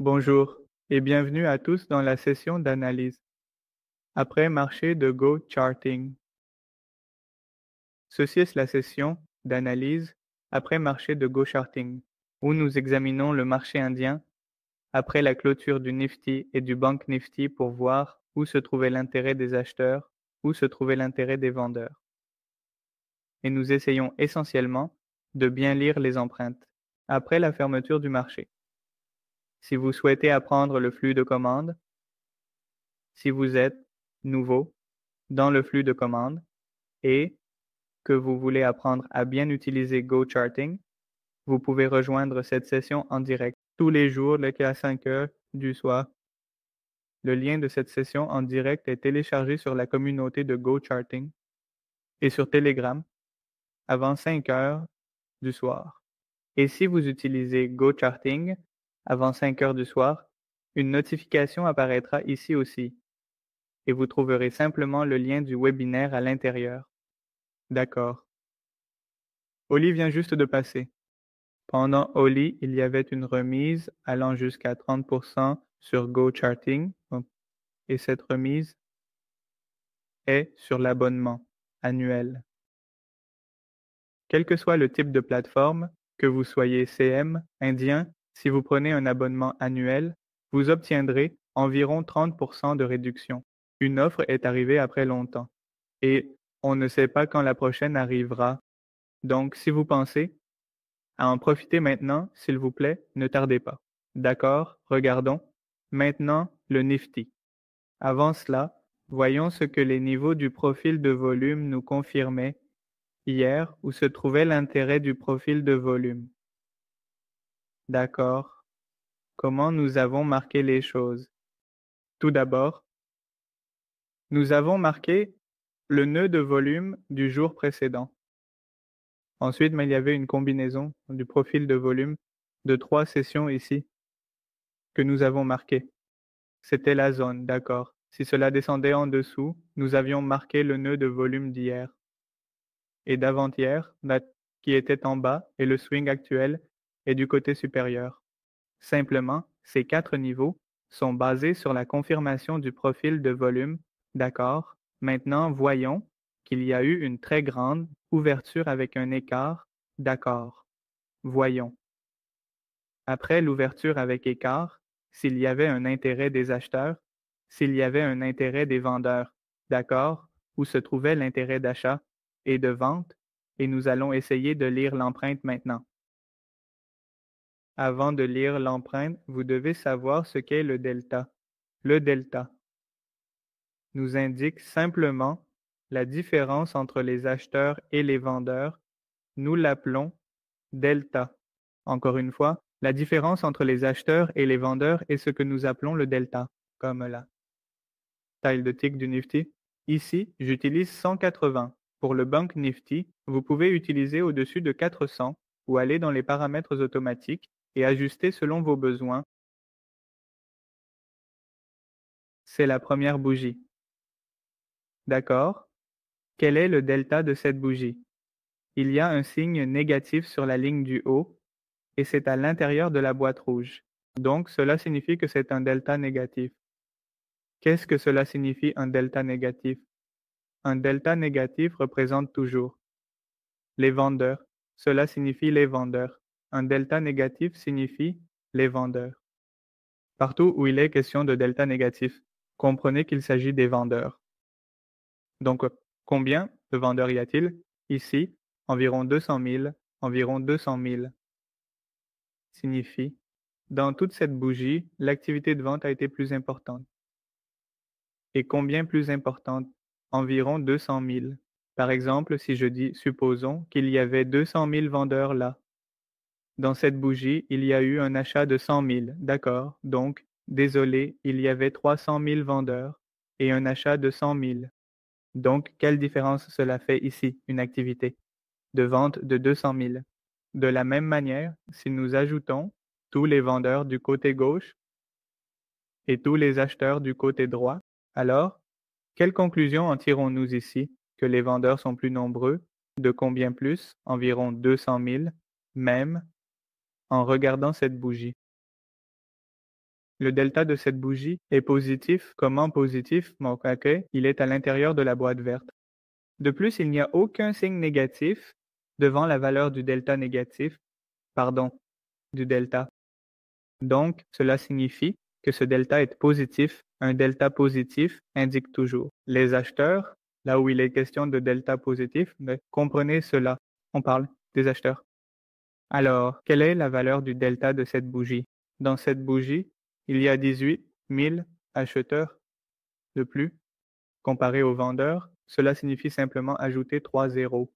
Bonjour et bienvenue à tous dans la session d'analyse après marché de Go Charting. Ceci est la session d'analyse après marché de Go Charting, où nous examinons le marché indien après la clôture du Nifty et du Bank Nifty pour voir où se trouvait l'intérêt des acheteurs, où se trouvait l'intérêt des vendeurs. Et nous essayons essentiellement de bien lire les empreintes après la fermeture du marché. Si vous souhaitez apprendre le flux de commandes, si vous êtes nouveau dans le flux de commandes et que vous voulez apprendre à bien utiliser GoCharting, vous pouvez rejoindre cette session en direct tous les jours à 5 heures du soir. Le lien de cette session en direct est téléchargé sur la communauté de GoCharting et sur Telegram avant 5 heures du soir. Et si vous utilisez GoCharting avant 5 heures du soir, une notification apparaîtra ici aussi et vous trouverez simplement le lien du webinaire à l'intérieur. D'accord. Oli vient juste de passer. Pendant Oli, il y avait une remise allant jusqu'à 30% sur GoCharting et cette remise est sur l'abonnement annuel. Quel que soit le type de plateforme, que vous soyez CM, indien, si vous prenez un abonnement annuel, vous obtiendrez environ 30% de réduction. Une offre est arrivée après longtemps et on ne sait pas quand la prochaine arrivera. Donc, si vous pensez à en profiter maintenant, s'il vous plaît, ne tardez pas. D'accord, regardons. Maintenant, le Nifty. Avant cela, voyons ce que les niveaux du profil de volume nous confirmaient hier où se trouvait l'intérêt du profil de volume. D'accord. Comment nous avons marqué les choses? Tout d'abord, nous avons marqué le nœud de volume du jour précédent. Ensuite, il y avait une combinaison du profil de volume de 3 sessions ici que nous avons marquées. C'était la zone, d'accord. Si cela descendait en dessous, nous avions marqué le nœud de volume d'hier et d'avant-hier, qui était en bas, et le swing actuel est du côté supérieur. Simplement, ces 4 niveaux sont basés sur la confirmation du profil de volume, d'accord. Maintenant, voyons qu'il y a eu une très grande ouverture avec un écart, d'accord. Voyons. Après l'ouverture avec écart, s'il y avait un intérêt des acheteurs, s'il y avait un intérêt des vendeurs, d'accord, où se trouvait l'intérêt d'achat et de vente, et nous allons essayer de lire l'empreinte maintenant. Avant de lire l'empreinte, vous devez savoir ce qu'est le delta. Le delta nous indique simplement la différence entre les acheteurs et les vendeurs. Nous l'appelons delta. Encore une fois, la différence entre les acheteurs et les vendeurs est ce que nous appelons le delta, comme la taille de tick du Nifty. Ici, j'utilise 180. Pour le Bank Nifty, vous pouvez utiliser au-dessus de 400 ou aller dans les paramètres automatiques et ajuster selon vos besoins. C'est la première bougie. D'accord? Quel est le delta de cette bougie? Il y a un signe négatif sur la ligne du haut et c'est à l'intérieur de la boîte rouge. Donc, cela signifie que c'est un delta négatif. Qu'est-ce que cela signifie un delta négatif? Un delta négatif représente toujours les vendeurs. Cela signifie les vendeurs. Un delta négatif signifie les vendeurs. Partout où il est question de delta négatif, comprenez qu'il s'agit des vendeurs. Donc, combien de vendeurs y a-t-il? Ici, environ 200 000, environ 200 000. Signifie, dans toute cette bougie, l'activité de vente a été plus importante. Et combien plus importante? Environ 200 000. Par exemple, si je dis, supposons qu'il y avait 200 000 vendeurs là. Dans cette bougie, il y a eu un achat de 100 000, d'accord. Donc, désolé, il y avait 300 000 vendeurs et un achat de 100 000. Donc, quelle différence cela fait ici, une activité de vente de 200 000? De la même manière, si nous ajoutons tous les vendeurs du côté gauche et tous les acheteurs du côté droit, alors, quelle conclusion en tirons-nous ici? Que les vendeurs sont plus nombreux? De combien plus? Environ 200 000, même en regardant cette bougie. Le delta de cette bougie est positif. Comment positif? Bon, ok, il est à l'intérieur de la boîte verte. De plus, il n'y a aucun signe négatif devant la valeur du delta négatif, pardon, du delta. Donc, cela signifie que ce delta est positif. Un delta positif indique toujours les acheteurs, là où il est question de delta positif, mais comprenez cela. On parle des acheteurs. Alors, quelle est la valeur du delta de cette bougie? Dans cette bougie, il y a 18 000 acheteurs de plus. Comparé aux vendeurs, cela signifie simplement ajouter 3 zéros.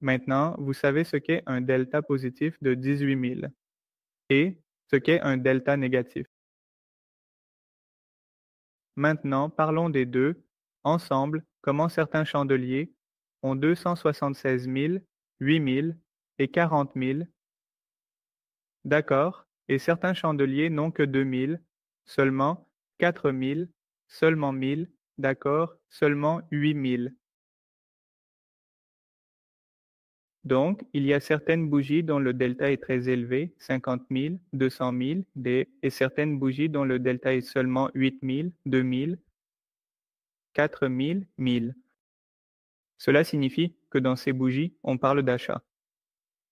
Maintenant, vous savez ce qu'est un delta positif de 18 000 et ce qu'est un delta négatif. Maintenant, parlons des deux. Ensemble, comment certains chandeliers ont 276 000, 8 000 et 40 000. D'accord. Et certains chandeliers n'ont que 2 000, seulement 4 000, seulement 1 000, d'accord, seulement 8 000. Donc, il y a certaines bougies dont le delta est très élevé, 50 000, 200 000, et certaines bougies dont le delta est seulement 8 000, 2 000, 4 000, 1 000. Cela signifie que dans ces bougies, on parle d'achat,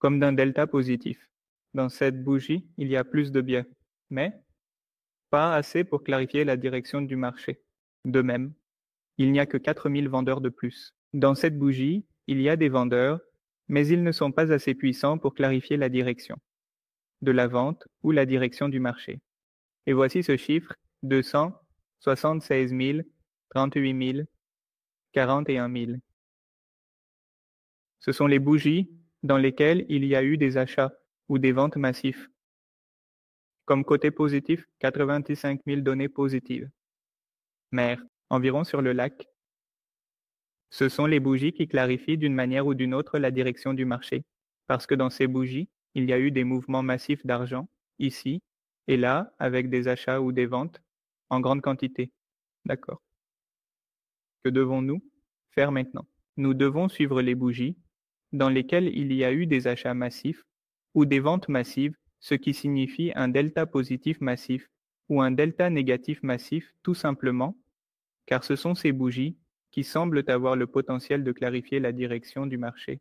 comme d'un delta positif. Dans cette bougie, il y a plus de biens, mais pas assez pour clarifier la direction du marché. De même, il n'y a que 4 000 vendeurs de plus. Dans cette bougie, il y a des vendeurs, mais ils ne sont pas assez puissants pour clarifier la direction de la vente ou la direction du marché. Et voici ce chiffre, 276 000, 38 000, 41 000. Ce sont les bougies dans lesquelles il y a eu des achats ou des ventes massifs. Comme côté positif, 85 000 données positives. Mer, environ sur le lac. Ce sont les bougies qui clarifient d'une manière ou d'une autre la direction du marché, parce que dans ces bougies, il y a eu des mouvements massifs d'argent, ici et là, avec des achats ou des ventes, en grande quantité. D'accord. Que devons-nous faire maintenant? Nous devons suivre les bougies dans lesquelles il y a eu des achats massifs ou des ventes massives, ce qui signifie un delta positif massif ou un delta négatif massif tout simplement, car ce sont ces bougies qui semblent avoir le potentiel de clarifier la direction du marché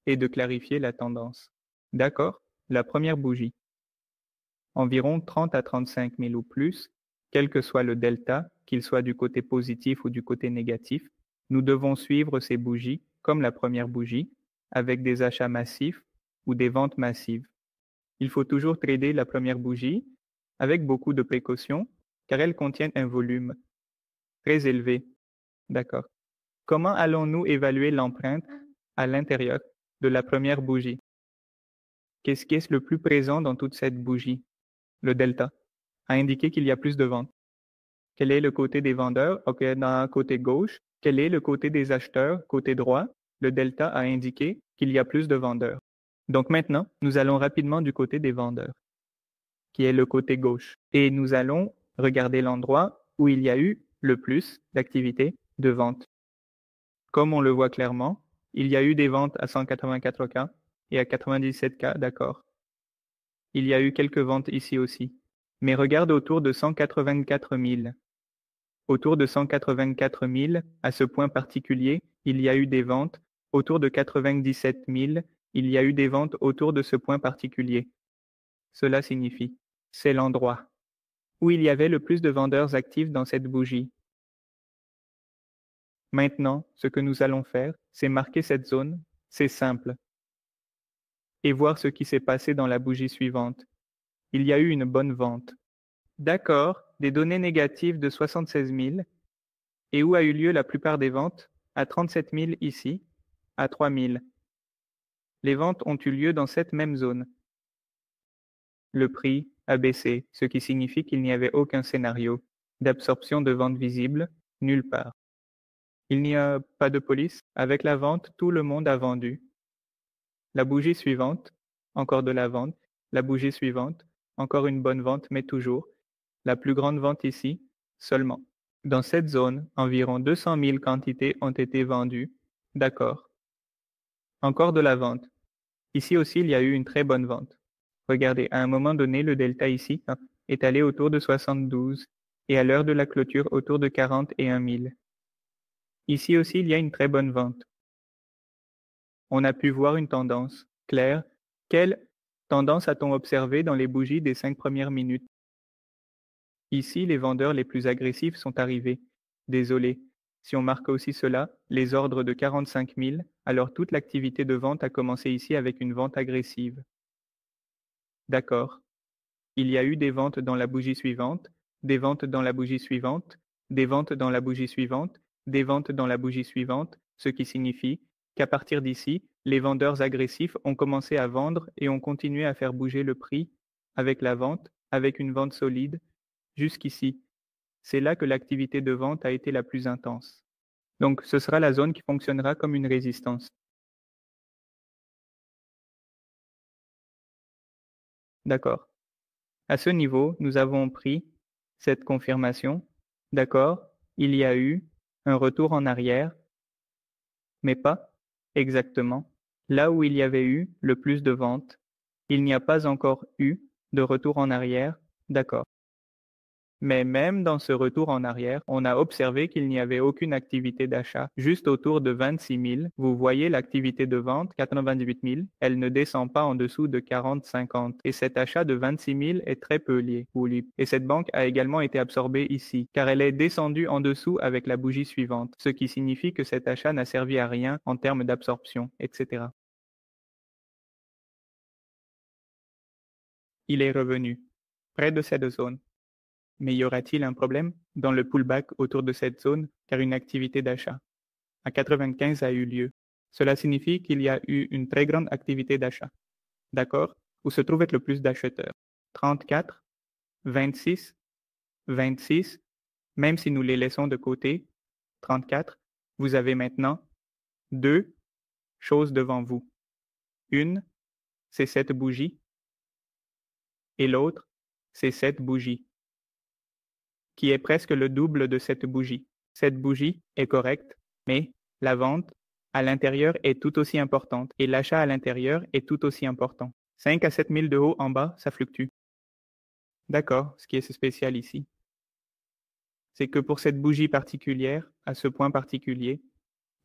et de clarifier la tendance. D'accord? La première bougie. Environ 30 à 35 000 ou plus, quel que soit le delta, qu'il soit du côté positif ou du côté négatif, nous devons suivre ces bougies comme la première bougie, avec des achats massifs ou des ventes massives. Il faut toujours trader la première bougie avec beaucoup de précautions, car elles contiennent un volume très élevé. D'accord. Comment allons-nous évaluer l'empreinte à l'intérieur de la première bougie? Qu'est-ce qui est le plus présent dans toute cette bougie? Le delta a indiqué qu'il y a plus de ventes. Quel est le côté des vendeurs? OK, dans le côté gauche. Quel est le côté des acheteurs? Côté droit, le delta a indiqué qu'il y a plus de vendeurs. Donc maintenant, nous allons rapidement du côté des vendeurs, qui est le côté gauche. Et nous allons regarder l'endroit où il y a eu le plus d'activité de vente. Comme on le voit clairement, il y a eu des ventes à 184 cas et à 97 cas, d'accord. Il y a eu quelques ventes ici aussi. Mais regarde autour de 184 000. Autour de 184 000, à ce point particulier, il y a eu des ventes. Autour de 97 000, il y a eu des ventes autour de ce point particulier. Cela signifie, c'est l'endroit où il y avait le plus de vendeurs actifs dans cette bougie. Maintenant, ce que nous allons faire, c'est marquer cette zone, c'est simple, et voir ce qui s'est passé dans la bougie suivante. Il y a eu une bonne vente. D'accord, des données négatives de 76 000. Et où a eu lieu la plupart des ventes? À 37 000 ici, à 3 000. Les ventes ont eu lieu dans cette même zone. Le prix a baissé, ce qui signifie qu'il n'y avait aucun scénario d'absorption de vente visible, nulle part. Il n'y a pas de police. Avec la vente, tout le monde a vendu. La bougie suivante, encore de la vente. La bougie suivante, encore une bonne vente, mais toujours. La plus grande vente ici, seulement. Dans cette zone, environ 200 000 quantités ont été vendues. D'accord. Encore de la vente. Ici aussi, il y a eu une très bonne vente. Regardez, à un moment donné, le delta ici est allé autour de 72 et à l'heure de la clôture autour de 41 000. Ici aussi, il y a une très bonne vente. On a pu voir une tendance. Claire, quelle tendance a-t-on observé dans les bougies des 5 premières minutes? Ici, les vendeurs les plus agressifs sont arrivés. Désolé. Si on marque aussi cela, les ordres de 45 000, alors toute l'activité de vente a commencé ici avec une vente agressive. D'accord. Il y a eu des ventes dans la bougie suivante, des ventes dans la bougie suivante, des ventes dans la bougie suivante, des ventes dans la bougie suivante, ce qui signifie qu'à partir d'ici, les vendeurs agressifs ont commencé à vendre et ont continué à faire bouger le prix avec la vente, avec une vente solide, jusqu'ici. C'est là que l'activité de vente a été la plus intense. Donc, ce sera la zone qui fonctionnera comme une résistance. D'accord. À ce niveau, nous avons pris cette confirmation. D'accord, il y a eu un retour en arrière, mais pas exactement là où il y avait eu le plus de ventes. Il n'y a pas encore eu de retour en arrière. D'accord. Mais même dans ce retour en arrière, on a observé qu'il n'y avait aucune activité d'achat, juste autour de 26 000. Vous voyez l'activité de vente, 98 000, elle ne descend pas en dessous de 40-50. Et cet achat de 26 000 est très peu lié. Et cette banque a également été absorbée ici, car elle est descendue en dessous avec la bougie suivante, ce qui signifie que cet achat n'a servi à rien en termes d'absorption, etc. Il est revenu, près de cette zone. Mais y aura-t-il un problème dans le pullback autour de cette zone car une activité d'achat à 95 a eu lieu? Cela signifie qu'il y a eu une très grande activité d'achat. D'accord? Où se trouvait le plus d'acheteurs? 34, 26, 26, même si nous les laissons de côté, 34, vous avez maintenant deux choses devant vous. Une, c'est cette bougie et l'autre, c'est cette bougie, qui est presque le double de cette bougie. Cette bougie est correcte, mais la vente à l'intérieur est tout aussi importante et l'achat à l'intérieur est tout aussi important. 5 à 7 000 de haut en bas, ça fluctue. D'accord, ce qui est spécial ici, c'est que pour cette bougie particulière, à ce point particulier,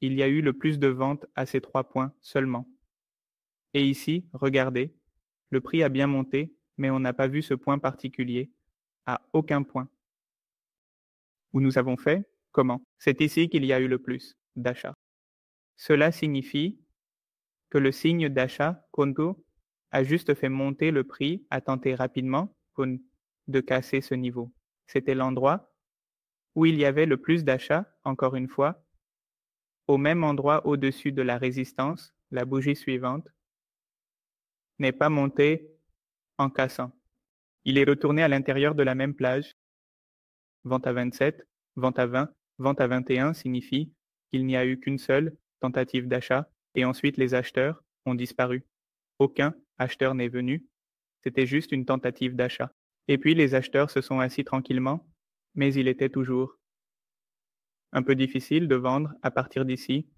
il y a eu le plus de ventes à ces 3 points seulement. Et ici, regardez, le prix a bien monté, mais on n'a pas vu ce point particulier, à aucun point. Où nous avons fait, comment? C'est ici qu'il y a eu le plus d'achats. Cela signifie que le signe d'achat, Kongo, a juste fait monter le prix, a tenté rapidement de casser ce niveau. C'était l'endroit où il y avait le plus d'achats, encore une fois, au même endroit au-dessus de la résistance, la bougie suivante, n'est pas monté en cassant. Il est retourné à l'intérieur de la même plage. Vente à 27, vente à 20, vente à 21 signifie qu'il n'y a eu qu'une seule tentative d'achat et ensuite les acheteurs ont disparu. Aucun acheteur n'est venu, c'était juste une tentative d'achat. Et puis les acheteurs se sont assis tranquillement, mais il était toujours un peu difficile de vendre à partir d'ici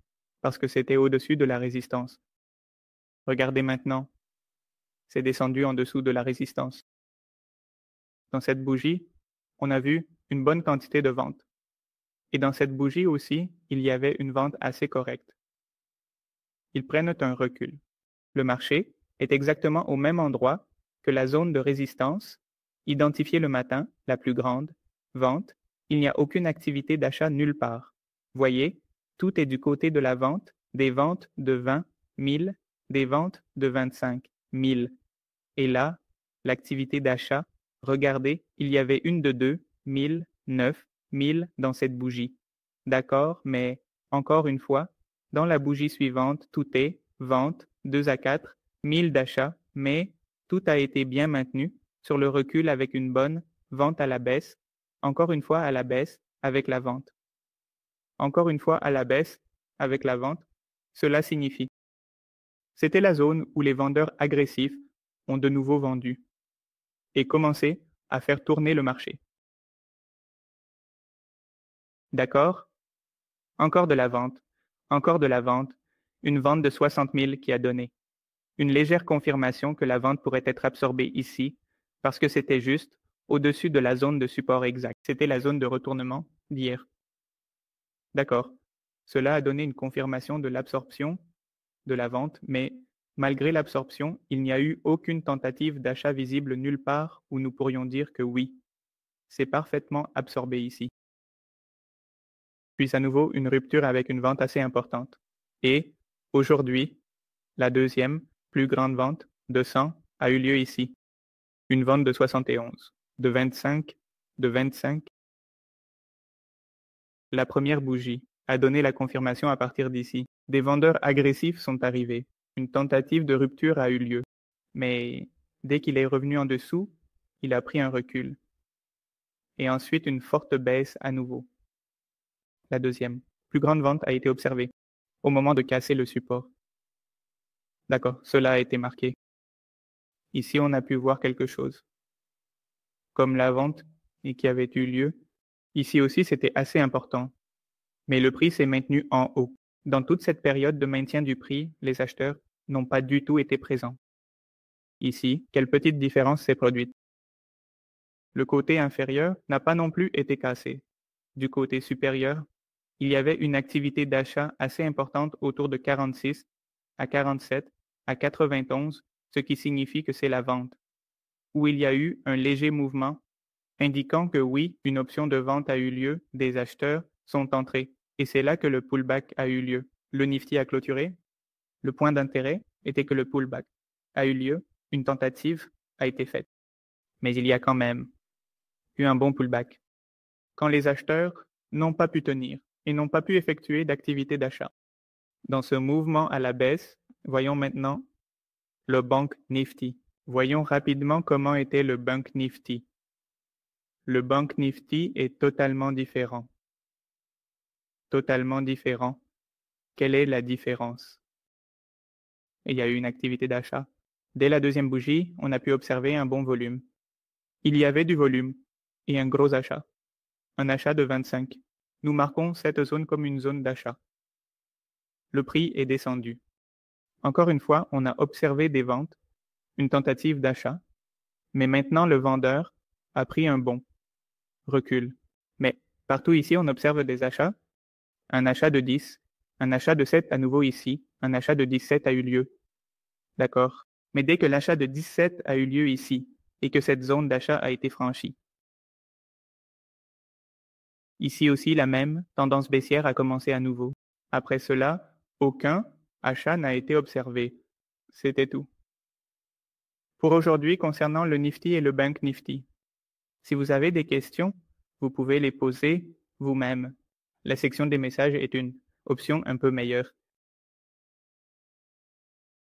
parce que c'était au-dessus de la résistance. Regardez maintenant, c'est descendu en dessous de la résistance. Dans cette bougie, on a vu une bonne quantité de ventes. Et dans cette bougie aussi, il y avait une vente assez correcte. Ils prennent un recul. Le marché est exactement au même endroit que la zone de résistance, identifiée le matin, la plus grande, vente, il n'y a aucune activité d'achat nulle part. Voyez, tout est du côté de la vente, des ventes de 20 000, des ventes de 25 000. Et là, l'activité d'achat, regardez, il y avait une de 2 000, 9 000 dans cette bougie. D'accord, mais encore une fois, dans la bougie suivante, tout est vente 2 à 4 000 d'achats, mais tout a été bien maintenu sur le recul avec une bonne vente à la baisse, encore une fois à la baisse avec la vente. Encore une fois à la baisse avec la vente, cela signifie. C'était la zone où les vendeurs agressifs ont de nouveau vendu et commencé à faire tourner le marché. D'accord? Encore de la vente, une vente de 60 000 qui a donné. Une légère confirmation que la vente pourrait être absorbée ici, parce que c'était juste au-dessus de la zone de support exacte. C'était la zone de retournement d'hier. D'accord. Cela a donné une confirmation de l'absorption de la vente, mais malgré l'absorption, il n'y a eu aucune tentative d'achat visible nulle part où nous pourrions dire que oui, c'est parfaitement absorbé ici. Puis à nouveau une rupture avec une vente assez importante. Et, aujourd'hui, la deuxième, plus grande vente, de 100, a eu lieu ici. Une vente de 71, de 25, de 25. La première bougie a donné la confirmation à partir d'ici. Des vendeurs agressifs sont arrivés. Une tentative de rupture a eu lieu. Mais dès qu'il est revenu en dessous, il a pris un recul. Et ensuite une forte baisse à nouveau. La deuxième, plus grande vente a été observée au moment de casser le support. D'accord, cela a été marqué. Ici, on a pu voir quelque chose. Comme la vente et qui avait eu lieu. Ici aussi, c'était assez important. Mais le prix s'est maintenu en haut. Dans toute cette période de maintien du prix, les acheteurs n'ont pas du tout été présents. Ici, quelle petite différence s'est produite. Le côté inférieur n'a pas non plus été cassé. Du côté supérieur, il y avait une activité d'achat assez importante autour de 46 à 47 à 91, ce qui signifie que c'est la vente, où il y a eu un léger mouvement indiquant que oui, une option de vente a eu lieu, des acheteurs sont entrés, et c'est là que le pullback a eu lieu. Le Nifty a clôturé. Le point d'intérêt était que le pullback a eu lieu, une tentative a été faite. Mais il y a quand même eu un bon pullback. Quand les acheteurs n'ont pas pu tenir et n'ont pas pu effectuer d'activité d'achat. Dans ce mouvement à la baisse, voyons maintenant le Bank Nifty. Voyons rapidement comment était le Bank Nifty. Le Bank Nifty est totalement différent. Totalement différent. Quelle est la différence? Il y a eu une activité d'achat. Dès la deuxième bougie, on a pu observer un bon volume. Il y avait du volume et un gros achat. Un achat de 25. Nous marquons cette zone comme une zone d'achat. Le prix est descendu. Encore une fois, on a observé des ventes, une tentative d'achat, mais maintenant le vendeur a pris un bon recul. Mais partout ici, on observe des achats. Un achat de 10, un achat de 7 à nouveau ici, un achat de 17 a eu lieu. D'accord. Mais dès que l'achat de 17 a eu lieu ici et que cette zone d'achat a été franchie. Ici aussi, la même tendance baissière a commencé à nouveau. Après cela, aucun achat n'a été observé. C'était tout. Pour aujourd'hui, concernant le Nifty et le Bank Nifty, si vous avez des questions, vous pouvez les poser vous-même. La section des messages est une option un peu meilleure.